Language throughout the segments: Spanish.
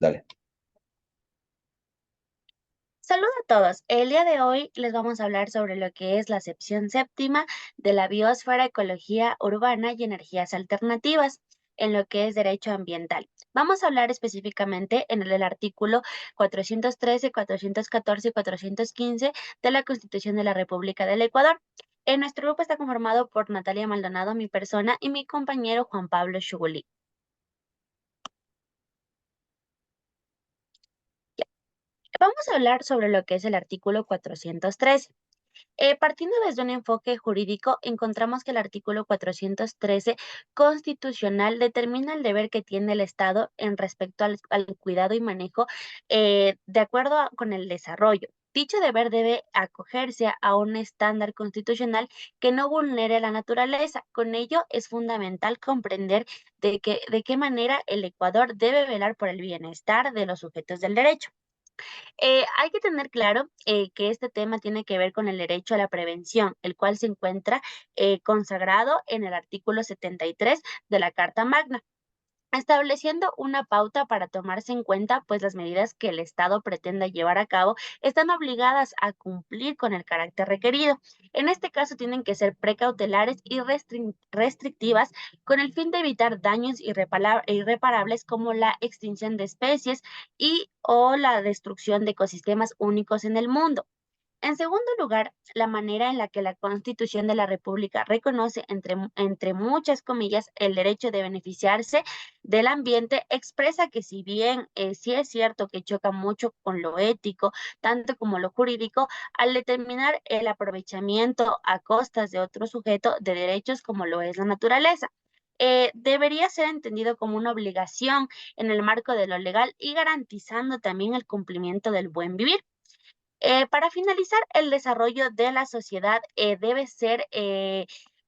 Dale. Saludos a todos. El día de hoy les vamos a hablar sobre lo que es la sección séptima de la biosfera, ecología urbana y energías alternativas en lo que es derecho ambiental. Vamos a hablar específicamente en el artículo 413, 414 y 415 de la Constitución de la República del Ecuador. Nuestro grupo está conformado por Natalia Maldonado, mi persona, y mi compañero Juan Pablo Chugulí. Vamos a hablar sobre lo que es el artículo 413. Partiendo desde un enfoque jurídico, encontramos que el artículo 413 constitucional determina el deber que tiene el Estado en respecto al cuidado y manejo de acuerdo con el desarrollo. Dicho deber debe acogerse a un estándar constitucional que no vulnere la naturaleza. Con ello es fundamental comprender de qué manera el Ecuador debe velar por el bienestar de los sujetos del derecho. Hay que tener claro que este tema tiene que ver con el derecho a la prevención, el cual se encuentra consagrado en el artículo 73 de la Carta Magna, estableciendo una pauta para tomarse en cuenta, pues las medidas que el Estado pretenda llevar a cabo están obligadas a cumplir con el carácter requerido. En este caso, tienen que ser precautelares y restrictivas con el fin de evitar daños irreparables como la extinción de especies y o la destrucción de ecosistemas únicos en el mundo. En segundo lugar, la manera en la que la Constitución de la República reconoce, entre muchas comillas, el derecho de beneficiarse del ambiente, expresa que si bien sí es cierto que choca mucho con lo ético, tanto como lo jurídico, al determinar el aprovechamiento a costas de otro sujeto de derechos como lo es la naturaleza. Debería ser entendido como una obligación en el marco de lo legal y garantizando también el cumplimiento del buen vivir. Para finalizar, el desarrollo de la sociedad debe ser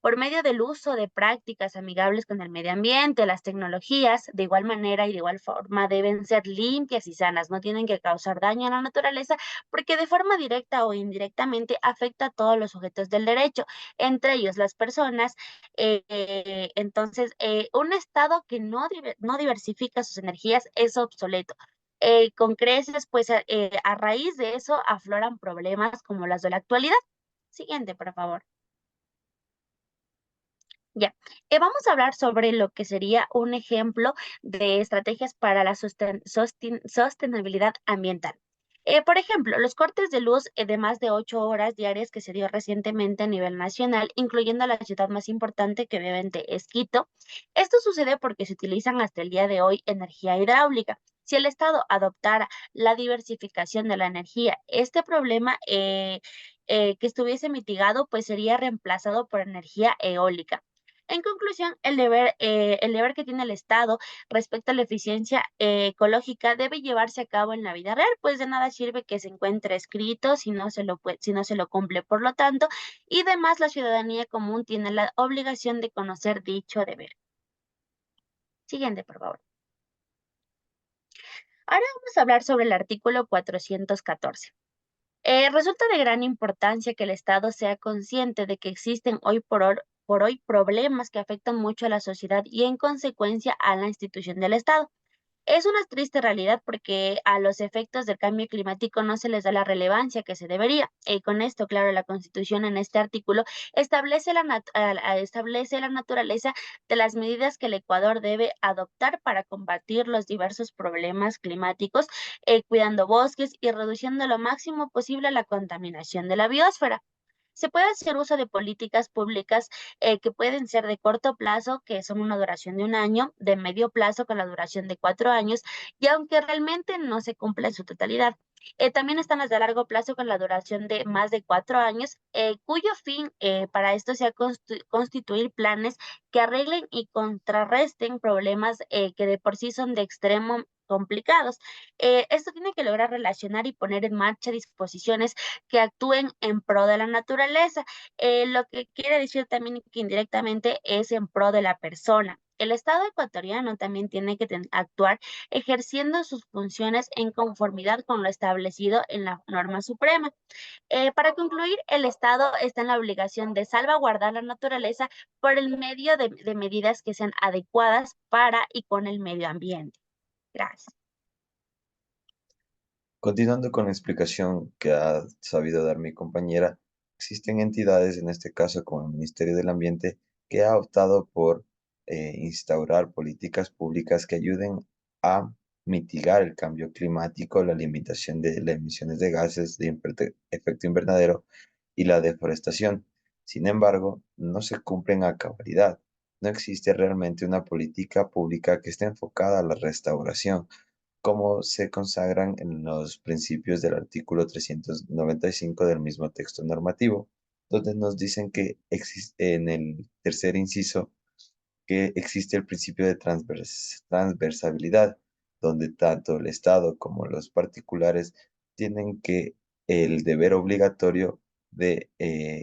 por medio del uso de prácticas amigables con el medio ambiente, las tecnologías, de igual manera y de igual forma deben ser limpias y sanas, no tienen que causar daño a la naturaleza porque de forma directa o indirectamente afecta a todos los sujetos del derecho, entre ellos las personas. Un Estado que no diversifica sus energías es obsoleto. Con creces, pues a raíz de eso afloran problemas como las de la actualidad. Siguiente, por favor. Ya, vamos a hablar sobre lo que sería un ejemplo de estrategias para la sostenibilidad ambiental. Por ejemplo, los cortes de luz de más de 8 horas diarias que se dio recientemente a nivel nacional, incluyendo la ciudad más importante que obviamente es Quito. Esto sucede porque se utilizan hasta el día de hoy energía hidráulica. Si el Estado adoptara la diversificación de la energía, este problema que estuviese mitigado, pues sería reemplazado por energía eólica. En conclusión, el deber que tiene el Estado respecto a la eficiencia ecológica debe llevarse a cabo en la vida real, pues de nada sirve que se encuentre escrito si no se lo cumple. Por lo tanto, y además la ciudadanía común tiene la obligación de conocer dicho deber. Siguiente, por favor. Ahora vamos a hablar sobre el artículo 414. Resulta de gran importancia que el Estado sea consciente de que existen por hoy problemas que afectan mucho a la sociedad y en consecuencia a la institución del Estado. Es una triste realidad porque a los efectos del cambio climático no se les da la relevancia que se debería. Con esto, claro, la Constitución en este artículo establece la naturaleza de las medidas que el Ecuador debe adoptar para combatir los diversos problemas climáticos, cuidando bosques y reduciendo lo máximo posible la contaminación de la biosfera. Se puede hacer uso de políticas públicas que pueden ser de corto plazo, que son una duración de 1 año, de medio plazo con la duración de 4 años, y aunque realmente no se cumple en su totalidad. También están las de largo plazo con la duración de más de 4 años, cuyo fin para esto sea constituir planes que arreglen y contrarresten problemas que de por sí son de extremo complicados. Esto tiene que lograr relacionar y poner en marcha disposiciones que actúen en pro de la naturaleza. Lo que quiere decir también que indirectamente es en pro de la persona. El Estado ecuatoriano también tiene que actuar ejerciendo sus funciones en conformidad con lo establecido en la norma suprema. Para concluir, el Estado está en la obligación de salvaguardar la naturaleza por el medio de medidas que sean adecuadas para y con el medio ambiente. Gracias. Continuando con la explicación que ha sabido dar mi compañera, existen entidades, en este caso como el Ministerio del Ambiente, que ha optado por instaurar políticas públicas que ayuden a mitigar el cambio climático, la limitación de las emisiones de gases de efecto invernadero y la deforestación. Sin embargo, no se cumplen a cabalidad. No existe realmente una política pública que esté enfocada a la restauración como se consagran en los principios del artículo 395 del mismo texto normativo, donde nos dicen que existe en el tercer inciso que existe el principio de transversabilidad, donde tanto el Estado como los particulares tienen que el deber obligatorio de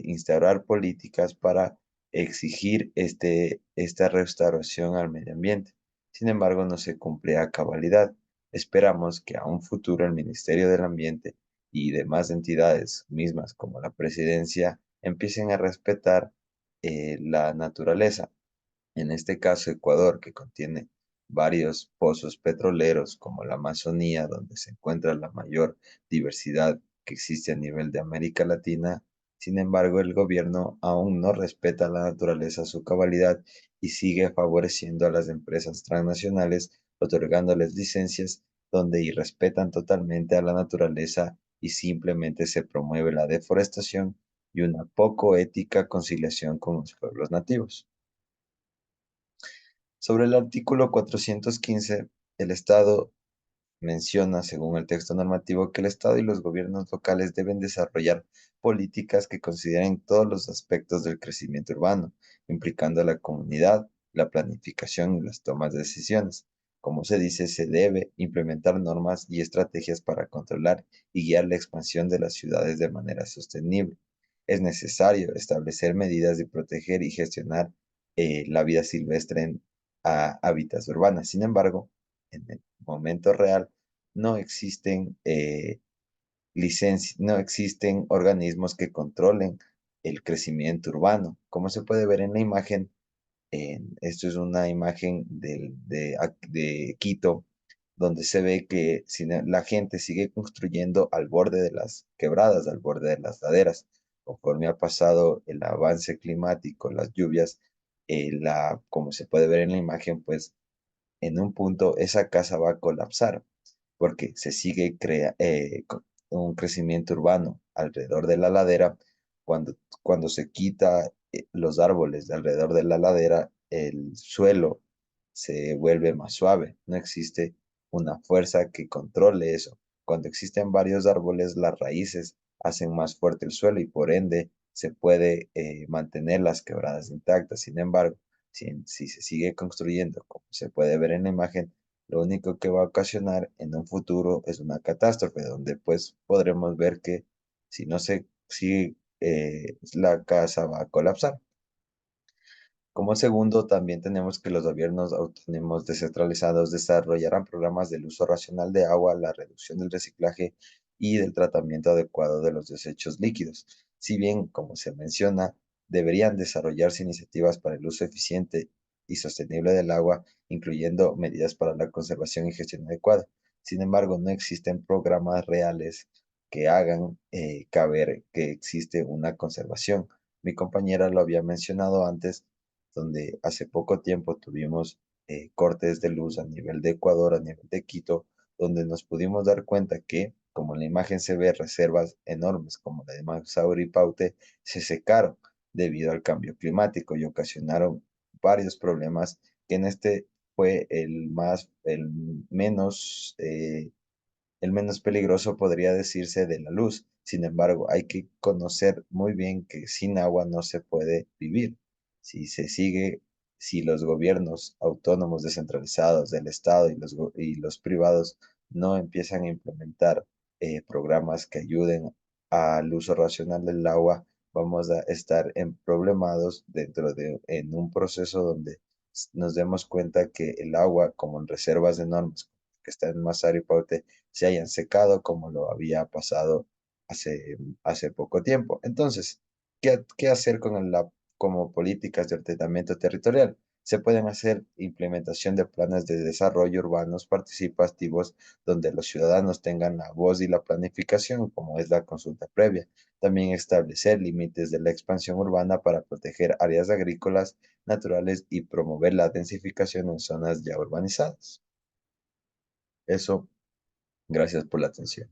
instaurar políticas para exigir esta restauración al medio ambiente. Sin embargo, no se cumple a cabalidad. Esperamos que a un futuro el Ministerio del Ambiente y demás entidades mismas como la Presidencia empiecen a respetar la naturaleza, en este caso Ecuador, que contiene varios pozos petroleros como la Amazonía, donde se encuentra la mayor diversidad que existe a nivel de América Latina. Sin embargo, el gobierno aún no respeta la naturaleza a su cabalidad y sigue favoreciendo a las empresas transnacionales, otorgándoles licencias donde irrespetan totalmente a la naturaleza y simplemente se promueve la deforestación y una poco ética conciliación con los pueblos nativos. Sobre el artículo 415, el Estado menciona, según el texto normativo, que el Estado y los gobiernos locales deben desarrollar políticas que consideren todos los aspectos del crecimiento urbano, implicando a la comunidad, la planificación y las tomas de decisiones. Como se dice, se debe implementar normas y estrategias para controlar y guiar la expansión de las ciudades de manera sostenible. Es necesario establecer medidas de proteger y gestionar la vida silvestre en hábitats urbanas. Sin embargo, en el momento real, no existen no existen organismos que controlen el crecimiento urbano. Como se puede ver en la imagen, esto es una imagen de Quito, donde se ve que si la gente sigue construyendo al borde de las quebradas, al borde de las laderas, conforme ha pasado el avance climático, las lluvias, como se puede ver en la imagen, pues en un punto esa casa va a colapsar porque se sigue un crecimiento urbano alrededor de la ladera. Cuando se quita los árboles de alrededor de la ladera, el suelo se vuelve más suave. No existe una fuerza que controle eso. Cuando existen varios árboles, las raíces hacen más fuerte el suelo y por ende se puede mantener las quebradas intactas. Sin embargo, si se sigue construyendo, como se puede ver en la imagen, lo único que va a ocasionar en un futuro es una catástrofe, donde pues podremos ver que si no se sigue, la casa va a colapsar. Como segundo, también tenemos que los gobiernos autónomos descentralizados desarrollarán programas del uso racional de agua, la reducción del reciclaje y del tratamiento adecuado de los desechos líquidos. Si bien, como se menciona, deberían desarrollarse iniciativas para el uso eficiente y sostenible del agua, incluyendo medidas para la conservación y gestión adecuada. Sin embargo, no existen programas reales que hagan caber que existe una conservación. Mi compañera lo había mencionado antes, donde hace poco tiempo tuvimos cortes de luz a nivel de Ecuador, a nivel de Quito, donde nos pudimos dar cuenta que, como en la imagen se ve, reservas enormes como la de Masauri y Paute se secaron debido al cambio climático y ocasionaron varios problemas, que en este fue el menos peligroso, podría decirse, de la luz. Sin embargo, hay que conocer muy bien que sin agua no se puede vivir. Si se sigue, si los gobiernos autónomos descentralizados del Estado y los privados no empiezan a implementar programas que ayuden al uso racional del agua, vamos a estar en problemados en un proceso donde nos demos cuenta que el agua, como en reservas enormes que están en Masari y Paute, se hayan secado como lo había pasado hace poco tiempo. Entonces, ¿qué hacer como políticas de ordenamiento territorial? Se pueden hacer implementación de planes de desarrollo urbanos participativos donde los ciudadanos tengan la voz y la planificación, como es la consulta previa. También establecer límites de la expansión urbana para proteger áreas agrícolas, naturales y promover la densificación en zonas ya urbanizadas. Eso, gracias por la atención.